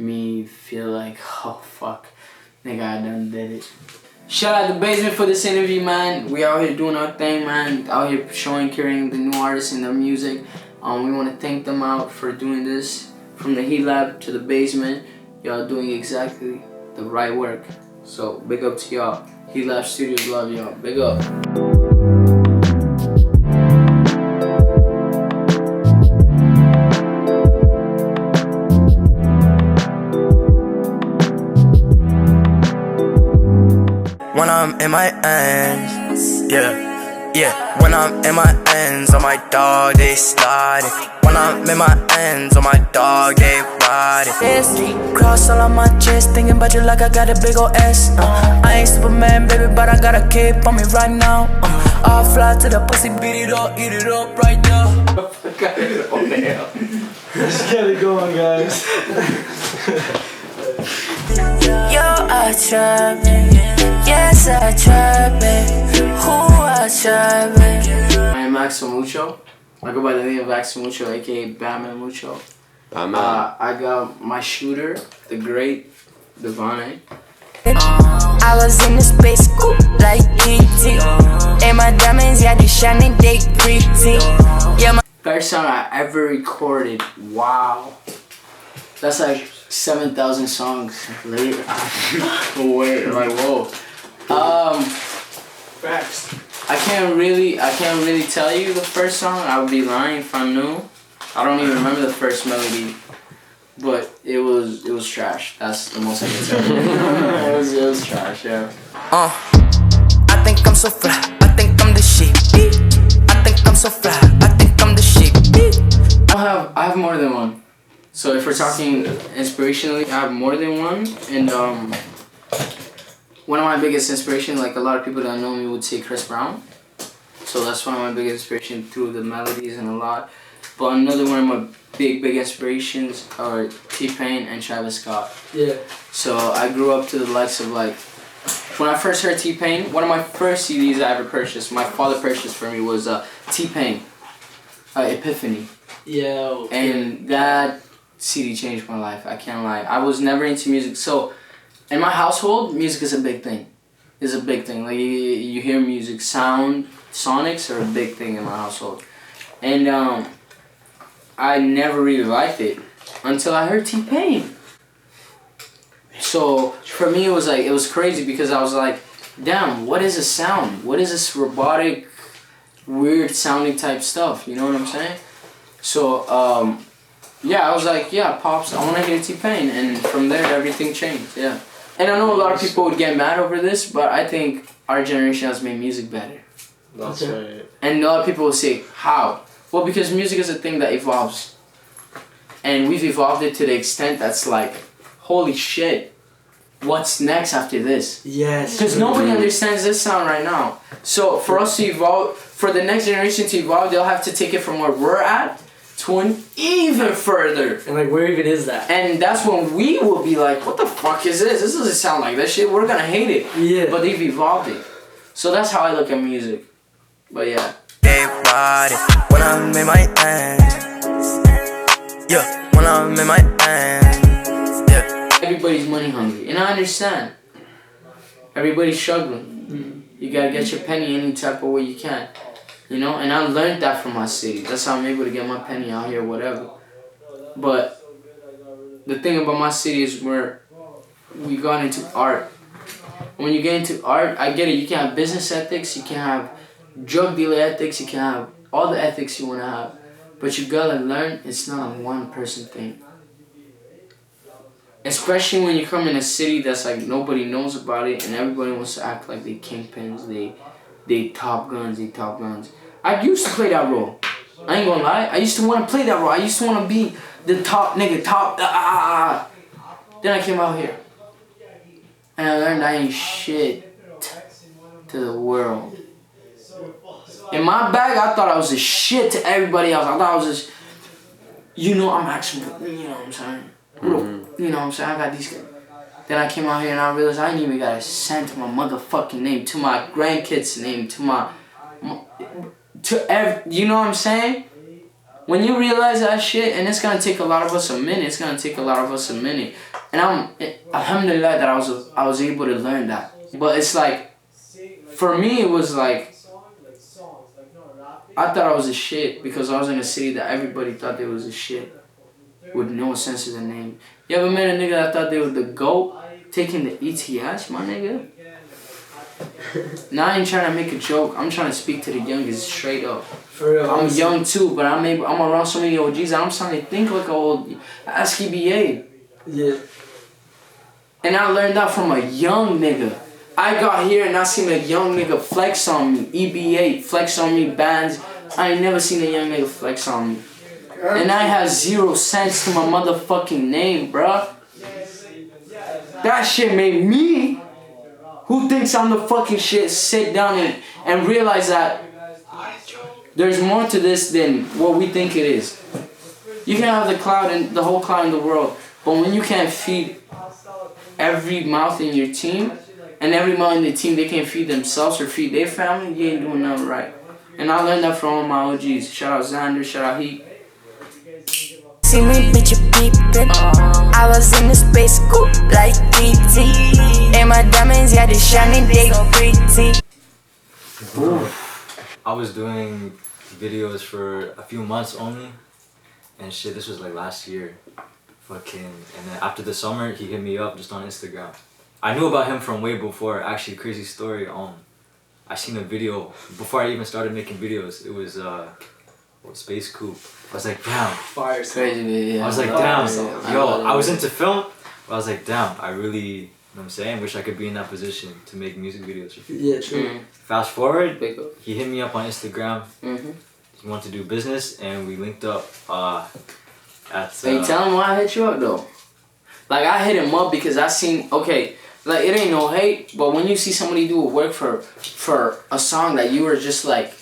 me feel like, oh fuck, nigga, I done did it. Shout out to Basement for this interview, man. We out here doing our thing, man. Out here showing, carrying the new artists and their music. We want to thank them out for doing this. From the HeatLab to the Basement, y'all doing exactly the right work. So big up to y'all. HeatLab Studios love y'all. Big up. When I'm in my ends, yeah. When I'm in my ends, on my dog they sliding. When I'm in my ends, on my dog they riding. Cross all on my chest, thinking about you like I got a big ol' S. I ain't Superman, baby, but I got a cape on me right now. I'll fly to the pussy, beat it up, eat it up right now. Oh damn. Let's get it going, guys. Yo, I try, baby. Yes, I try, baby. Who I try, baby. I am Axel Muco. I go by the name of Axel Muco, aka Batman Muco. I got my shooter, the great Devane. I was in the space coupe like E.T. And my diamonds, yeah, they shining, they pretty. Yeah, my First song I ever recorded, wow. That's like 7,000 songs later. Wait, like whoa. Facts. I can't really tell you the first song. I would be lying if I knew. I don't even remember the first melody, but it was trash. That's the most I can tell you. it was trash, yeah. I think I'm so fly. I think I'm the shit. I think I'm so fly. I think I'm the shit. I have more than one. So if we're talking inspirationally, I have more than one, and one of my biggest inspirations, like a lot of people that know me would say Chris Brown. So that's one of my biggest inspirations through the melodies and a lot. But another one of my big inspirations are T-Pain and Travis Scott. Yeah. So I grew up to the likes of like, when I first heard T-Pain, one of my first CDs I ever purchased, my father purchased for me, was T-Pain, Epiphany. Yeah. And that CD changed my life, I can't lie. I was never into music, so in my household, music is a big thing. It's a big thing. Like you hear music, sonics are a big thing in my household. And I never really liked it until I heard T-Pain. So for me it was crazy because I was like, damn, what is this sound? What is this robotic, weird sounding type stuff? You know what I'm saying? So yeah, I was like, yeah, Pops, I want to hear T-Pain. And from there, everything changed, yeah. And I know a lot of people would get mad over this, but I think our generation has made music better. That's right. And a lot of people will say, how? Well, because music is a thing that evolves. And we've evolved it to the extent that's like, holy shit, what's next after this? Yes. Because nobody understands this sound right now. So for us to evolve, for the next generation to evolve, they'll have to take it from where we're at to an even further. And like, where even is that? And that's when we will be like, what the fuck is this? This doesn't sound like that shit. We're gonna hate it. Yeah. But they've evolved it. So that's how I look at music. But yeah. They ride it when I'm in my ends. Yeah, when I'm in my ends. Yeah. Everybody's money hungry. And I understand. Everybody's struggling. You gotta get your penny any type of way you can. You know, and I learned that from my city. That's how I'm able to get my penny out here, whatever. But the thing about my city is where we got into art. When you get into art, I get it. You can have business ethics, you can have drug dealer ethics, you can have all the ethics you want to have. But you gotta learn it's not a one person thing. Especially when you come in a city that's like nobody knows about it and everybody wants to act like they kingpins, they top guns. I used to play that role. I ain't gonna lie. I used to want to play that role. I used to want to be the top nigga, Then I came out here. And I learned I ain't shit to the world. In my bag, I thought I was a shit to everybody else. I thought I was just, I'm actually, you know what I'm saying? You know what I'm saying? I got these guys. Then I came out here and I realized I ain't even got a cent to my motherfucking name, to my grandkids' name, to you know what I'm saying? when you realize that shit, and it's gonna take a lot of us a minute. And alhamdulillah that I was able to learn that. But it's like, for me, it was like, I thought I was a shit because I was in a city that everybody thought they was a shit with no sense of the name. You ever met a nigga that thought they were the GOAT taking the ETS, my nigga? Now I ain't trying to make a joke. I'm trying to speak to the youngest straight up. For real. I'm young too, but I'm around so many OGs. I'm starting to think like an old ask EBA. Yeah. And I learned that from a young nigga. I got here and I seen a young nigga flex on me. EBA, flex on me, bands. I ain't never seen a young nigga flex on me. And I have 0 cents to my motherfucking name, bruh. That shit made me, who thinks I'm the fucking shit, sit down and realize that there's more to this than what we think it is. You can have the whole cloud in the world, but when you can't feed every mouth in your team, and every mouth in the team, they can't feed themselves or feed their family, you ain't doing nothing right. And I learned that from all my OGs. Shout out Xander, shout out Heat. See me, bitch, you peepin'. I was in the space coupe like E.T. And my diamonds, yeah, they shining, they pretty. I was doing videos for a few months only, and shit, this was like last year. Fucking, and then after the summer, he hit me up just on Instagram. I knew about him from way before. Actually, crazy story. I seen a video before I even started making videos. It was Space Coupe. I was like, damn. Fire. Crazy, yeah. I was like, damn. Yo, I was into film, but I was like, damn. I really, you know what I'm saying? Wish I could be in that position to make music videos for people. Yeah, true. Fast forward, he hit me up on Instagram. Mm-hmm. He wanted to do business, and we linked up at. Hey, tell him why I hit you up though. Like I hit him up because I seen, okay, like it ain't no hate, but when you see somebody do work for a song that you were just like,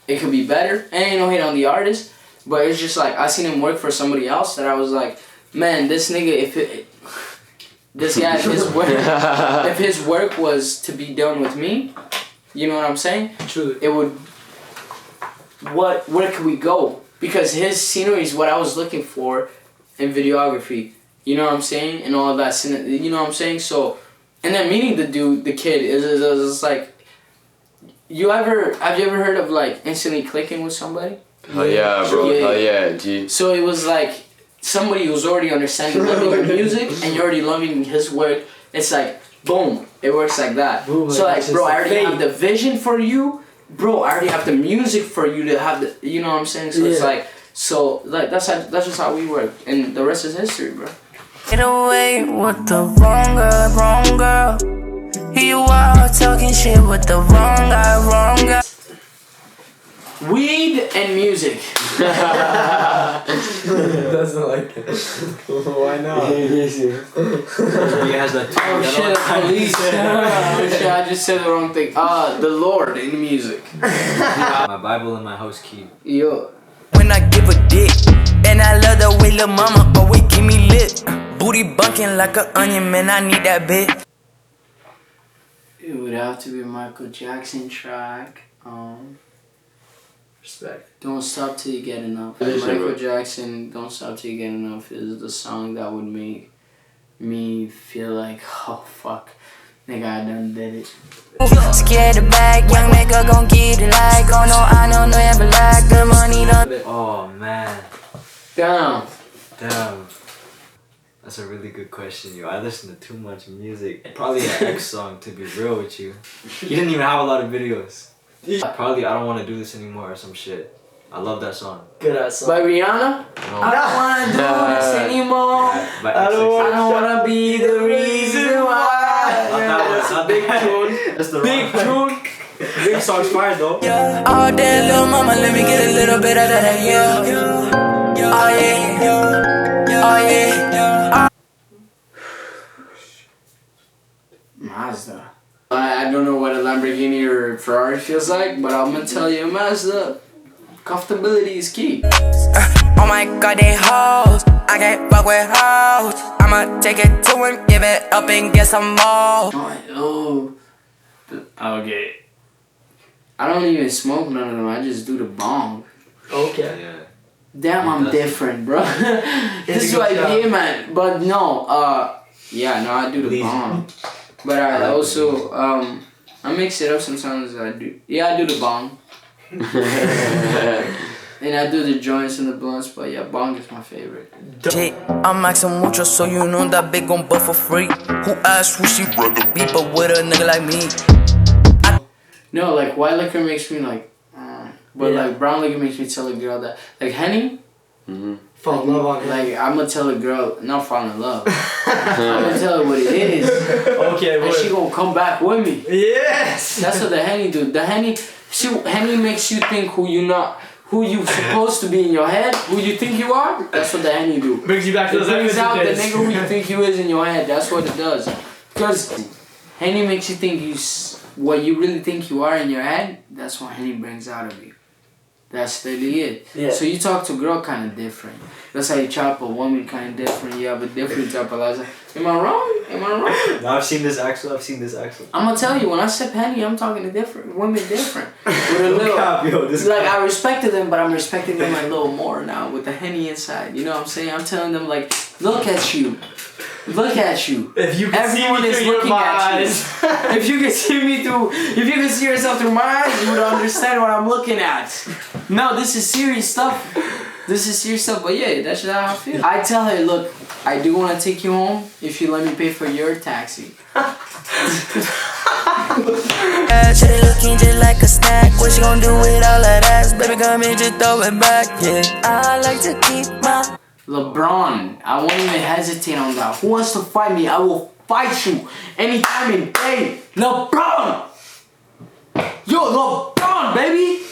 it could be better. And ain't no hate on the artist, but it's just like I seen him work for somebody else that I was like, man, this nigga, if his work was to be done with me, you know what I'm saying? Truly. It would. Where could we go? Because his scenery is what I was looking for in videography. You know what I'm saying? And all of that, you know what I'm saying? So, and then meeting the kid is like, have you ever heard of like instantly clicking with somebody? Hell yeah, bro. Yeah. Hell yeah, G. So it was like somebody who's already understanding loving your music and you're already loving his work. It's like, boom, it works like that. Boom, so like, bro, I already fate. have the vision for you. Bro, I already have the music for you to have the, you know what I'm saying? So it's like, that's just how we work. And the rest is history, bro. Get away with the wrong girl. Here you are talking shit with the wrong guy. Weed and music. Doesn't like it. Why not? He has that. Oh shit, the police. Oh shit, I just said the wrong thing. The Lord in music. My Bible and my house key. Yo. When I give a dick, and I love the way lil' mama always keep me lit. Booty bunking like an onion, man, I need that bit. It would have to be a Michael Jackson track. Respect. Don't Stop Till You Get Enough. Michael Jackson, Don't Stop Till You Get Enough is the song that would make me feel like, oh fuck, nigga, I done did it. Scared the bag, young nigga gon' get it like, oh no, I don't never like the money done. Oh man. Damn. That's a really good question, yo. I listen to too much music. Probably an X song, to be real with you. He didn't even have a lot of videos. Probably I Don't Want to Do This Anymore or some shit. I love that song. Good ass song. By Rihanna? No. I don't wanna do this anymore. By I don't I don't wanna be the reason why. Not that one, not big tune. That's the Big wrong tune. Big song's fire though. All day, little mama, let me get a little bit of that, yeah. Oh yeah, oh yeah. Mazda. I don't know what a Lamborghini or Ferrari feels like, but I'm gonna tell you, Mazda, comfortability is key. Oh my god, they hoes. I can't fuck with hoes. I'ma take it to him, give it up and get some more. Oh, okay. I don't even smoke none of them. I just do the bong. Okay. Yeah. Damn, I'm different, bro. This is what I did, man. But no, yeah, no, I do the bong. But I also, I mix it up sometimes. I do the bong. And I do the joints and the blunts, but yeah, bong is my favorite. I'm Axel mucho, so you know that bitch gon' buff for free. Who asked who she rather be, but with a nigga like me? No, like white liquor makes me like, but like brown liquor makes me tell a girl that, like Henny. Fall in love on him. Like I'm gonna tell a girl, not fall in love. I'm gonna tell her what it is. Okay, and she gonna come back with me. Yes. That's what the Henny do. The Henny makes you think who you supposed to be in your head, who you think you are. That's what the Henny do. Brings you back to it brings out the nigga who you think you is in your head. That's what it does. Because Henny makes you think what you really think you are in your head. That's what Henny brings out of you. That's really it. Yeah. So you talk to a girl kind of different. That's how you chop a woman kind of different. You have a different type of life. Am I wrong? No, I've seen this Axel. I'm gonna tell you, when I sip Henny, I'm talking to women different. With a little, like I respected them, but I'm respecting them a little more now with the Henny inside. You know what I'm saying? I'm telling them like, look at you. Look at you. If you can Everyone see me is through looking your at eyes. you. If you can see yourself through my eyes, you would understand what I'm looking at. No, this is serious stuff. But yeah, that's how I feel. I tell her, look, I do want to take you home if you let me pay for your taxi. Shit looking just like a snack. What you gon' do with all of that? Baby, come here, just throw it back. Yeah, I like to keep my LeBron, I won't even hesitate on that. Who wants to fight me? I will fight you anytime and day. LeBron! Yo, LeBron, baby!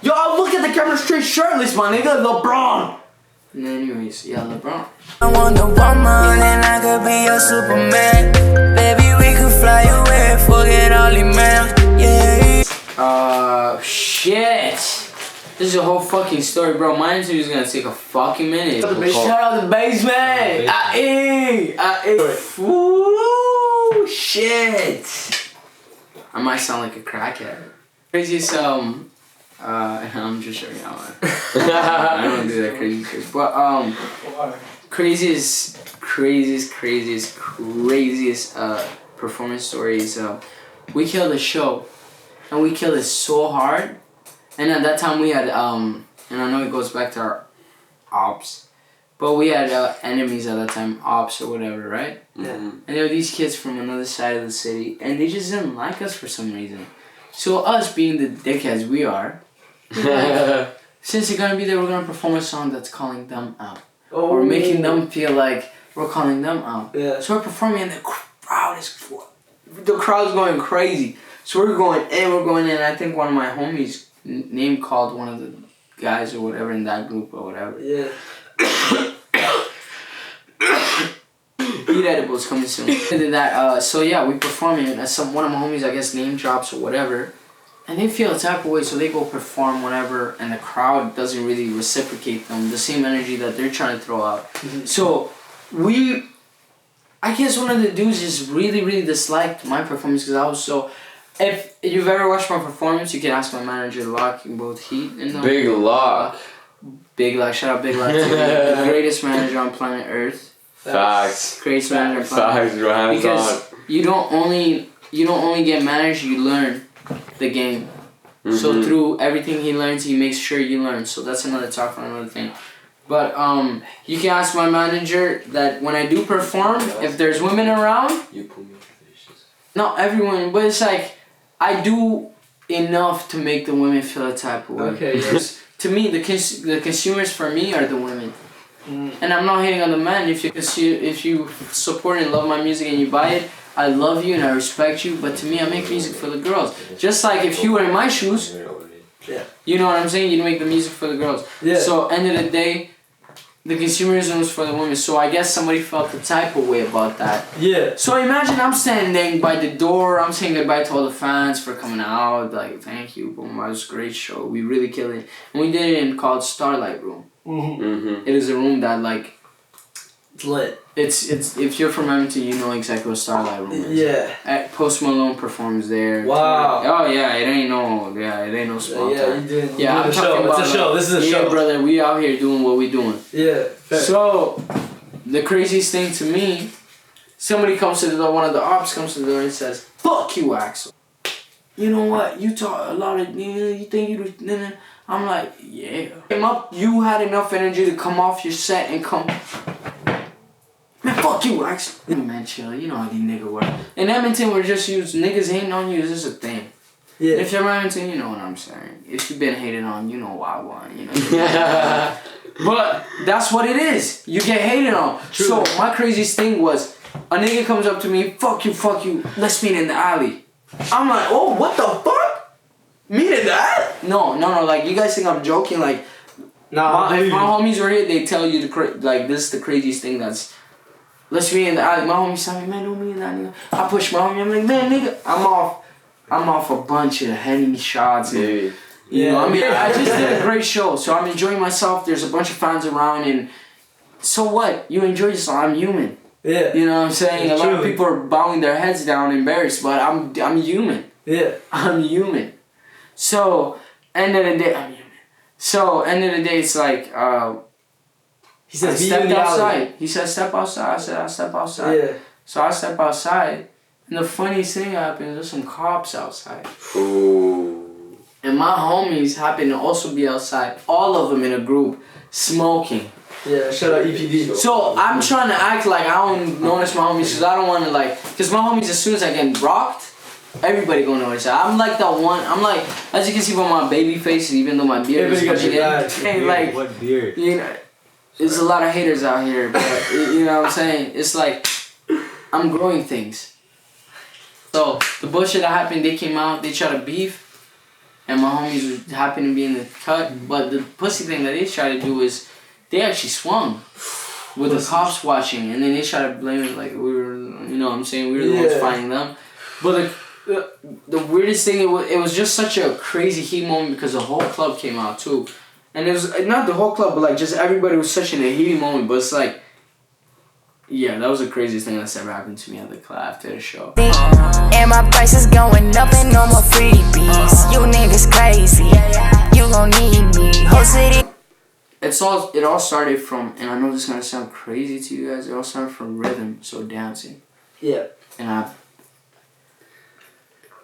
Yo, I'll look at the camera straight shirtless, my nigga. LeBron! And anyways, yeah, LeBron. I want the woman and I could be your Superman. Baby, we could fly away, forget all the man. Yeah. Shit. This is a whole fucking story, bro. My interview is gonna take a fucking minute. Shout out the basement. Woo, shit. I might sound like a crackhead. Craziest, I'm just showing you out. I don't do that crazy shit. But, craziest performance stories. We killed a show, and we killed it so hard. And at that time we had, and I know it goes back to our ops, but we had enemies at that time, ops or whatever, right? Yeah. And there were these kids from another side of the city, and they just didn't like us for some reason. So us being the dickheads we are, like, since you're gonna be there, we're gonna perform a song that's calling them out. Oh. Or making them feel like we're calling them out. Yeah. So we're performing and the crowd's going crazy. So we're going in, I think one of my homies name called one of the guys or whatever in that group or whatever. Yeah. Eat edibles coming soon. And then that, so yeah, we performing and one of my homies, I guess, name drops or whatever. And they feel a type of way, so they go perform whatever, and the crowd doesn't really reciprocate them, the same energy that they're trying to throw out. Mm-hmm. So I guess one of the dudes just really, really disliked my performance because I was so... If you've ever watched my performance, you can ask my manager, Lock, in both Heat and... Big Lock. Big Lock, shout out Big Lock. The greatest manager on planet Earth. Facts. Greatest manager on planet Earth. Facts, hands because you don't only get managed, you learn the game. Mm-hmm. So through everything he learns, he makes sure you learn. So that's another talk for another thing. But you can ask my manager that when I do perform, if there's women around, not everyone, but it's like I do enough to make the women feel a type of way. Okay. Yes. To me, the consumers for me are the women. And I'm not hating on the man. If you support and love my music and you buy it, I love you and I respect you. But to me, I make music for the girls. Just like if you were in my shoes, you know what I'm saying? You make the music for the girls. Yeah. So end of the day, the consumerism is for the women. So I guess somebody felt the type of way about that. Yeah. So imagine I'm standing by the door. I'm saying goodbye to all the fans for coming out. Like, thank you. Boom, it was a great show. We really killed it. And we did it in called Starlight Room. Mm-hmm. Mm-hmm. It is a room that like... It's lit. It's if you're from Edmonton, you know exactly what Starlight Room is. Yeah. Post Malone performs there. Wow. Oh yeah, it ain't no small time. You doing I'm a show. talking about It's a show. This is a show. Yeah, brother, we out here doing what we doing. Yeah. Fair. So, the craziest thing to me, somebody comes to the door, one of the ops comes to the door and says, "Fuck you, Axel. You know what? You talk a lot of, you think you do." I'm like, yeah. Came up, you had enough energy to come off your set and come. Man, fuck you, Axel. Man, chill. You know how these niggas work. In Edmonton, we're just used. Niggas hating on you. This is a thing. Yeah. If you're from Edmonton, you know what I'm saying. If you've been hated on, you know why one. You know. But that's what it is. You get hated on. True. So my craziest thing was, a nigga comes up to me, fuck you. Let's meet in the alley. I'm like, oh, what the fuck? Meet in the alley? No. Like, you guys think I'm joking? Like, Nah, if my homies were here, they tell you like this is the craziest thing. That's let's meet in the alley. My homies tell me, man, don't meet in the alley. I push my homie. I'm like, man, nigga, I'm off a bunch of Henny shots. And, you know, I mean, I just did a great show, so I'm enjoying myself. There's a bunch of fans around, and so what? You enjoy yourself. I'm human. Yeah. You know what I'm saying? It's a lot true. of people are bowing their heads down, embarrassed, but I'm human. Yeah. I'm human. So end of the day, I'm human. So end of the day, it's like He says, I "Be stepped in the alley." outside. He said, "Step outside." I said, "I step outside." Yeah. So I step outside, and the funniest thing happened. There's some cops outside. Ooh. And my homies happen to also be outside, all of them in a group, smoking. Yeah. Shout out EPD. So I'm trying to act like I don't notice my homies, because I don't want to because my homies, as soon as I get rocked, everybody gonna notice that. I'm like that one, I'm like, as you can see from my baby face, even though my beard is Everybody got coming your in, bag. like, What beard? you know, there's a lot of haters out here, but you know what I'm saying? It's like, I'm growing things. So the bullshit that happened, they came out, they tried to beef, and my homies happened to be in the cut. But the pussy thing that they tried to do is, they actually swung with the cops watching, and then they tried to blame it like we were, you know what I'm saying, we were the ones fighting them. But the weirdest thing, it was just such a crazy heat moment because the whole club came out too. And it was, not the whole club, but like just everybody was such in a heated moment, but it's like, yeah, that was the craziest thing that's ever happened to me at the club after the show. And my price is going up and no more freebies. You niggas crazy. You gon' need me. Whole city. It all started from, and I know this is gonna sound crazy to you guys, it all started from rhythm, so dancing. Yeah. And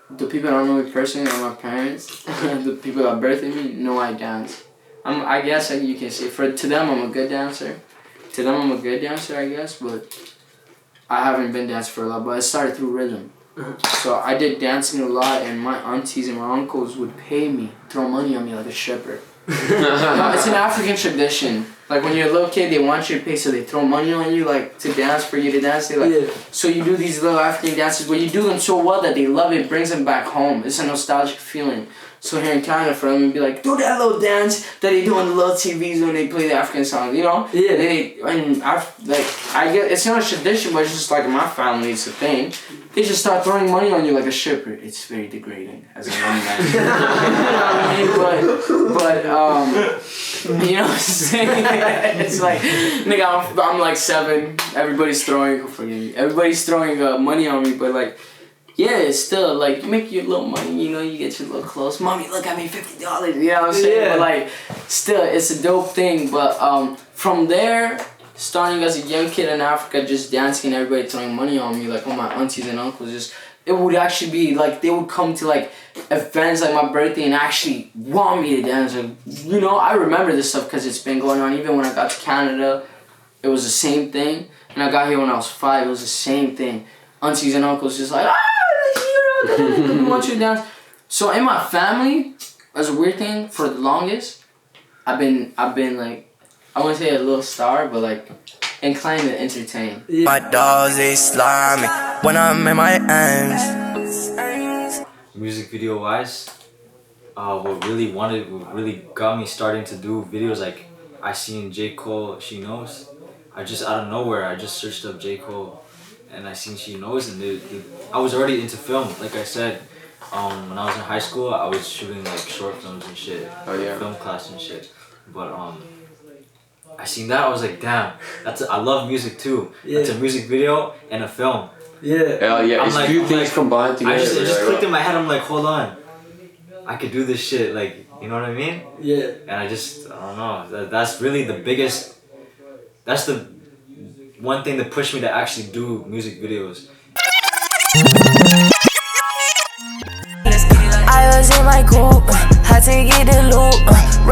the people that don't know me personally are my parents. The people that birthed me know I dance. I guess you can say, to them I'm a good dancer. To them I'm a good dancer, I guess, but I haven't been dancing for a lot, but it started through rhythm. So I did dancing a lot, and my aunties and my uncles would pay me, throw money on me like a stripper. No, it's an African tradition. Like when you're a little kid, they want you to pay, so they throw money on you, like to dance, for you to dance. They like, so you do these little African dances, but you do them so well that they love it. It brings them back home. It's a nostalgic feeling. So here in Canada, for them, it'd be like, do that little dance that they do on the little TVs when they play the African songs, you know? Yeah. I get, it's not a tradition, but it's just like in my family, it's a thing. They just start throwing money on you like a stripper. It's very degrading as a young man. You know what I mean? But you know what I'm saying? It's like, nigga, I'm like 7. Everybody's throwing, everybody's throwing money on me, but like, yeah, it's still like, you make your little money, you know, you get your little clothes. Mommy, look, I made $50, you know what I'm saying? Yeah. But like, still, it's a dope thing. But from there, starting as a young kid in Africa, just dancing and everybody throwing money on me, like all my aunties and uncles, just, it would actually be like, they would come to like events like my birthday and actually want me to dance. Like, you know, I remember this stuff because it's been going on. Even when I got to Canada, it was the same thing. And I got here when I was 5, it was the same thing. Aunties and uncles just like, we want you to dance. So in my family, as a weird thing, for the longest, I've been like, I wouldn't say a little star, but like inclined to entertain. My dogs, they slimy when I'm in my ends. Music video wise, what really got me starting to do videos, like I seen J. Cole, She Knows. I just, out of nowhere, I just searched up J. Cole and I seen She Knows, and I was already into film. Like I said, when I was in high school, I was shooting like short films and shit. Oh yeah. Film class and shit. But I seen that. I was like, damn. I love music too. Yeah. That's a music video and a film. Yeah. Hell yeah, I'm it's like- few I'm things like- combined together. It just like, clicked in my head. I'm like, hold on. I could do this shit. Like, you know what I mean? Yeah. And I don't know. That's really the biggest. That's the one thing that pushed me to actually do music videos. I was in my coupe, had to get the loot.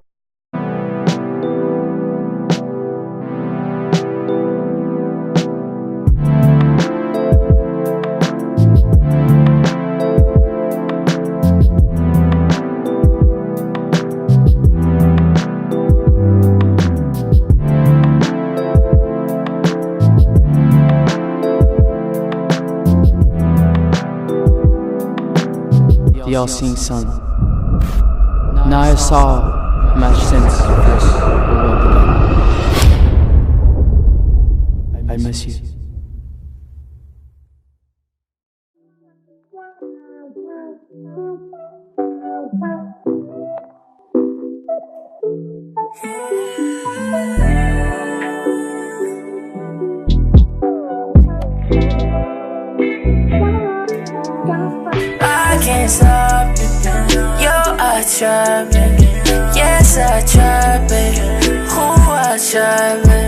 Y'all seen sun. Now I saw much since first the world began. I miss you. I can't stop it. Yo, I try it. Yes, I try it. Who I try it.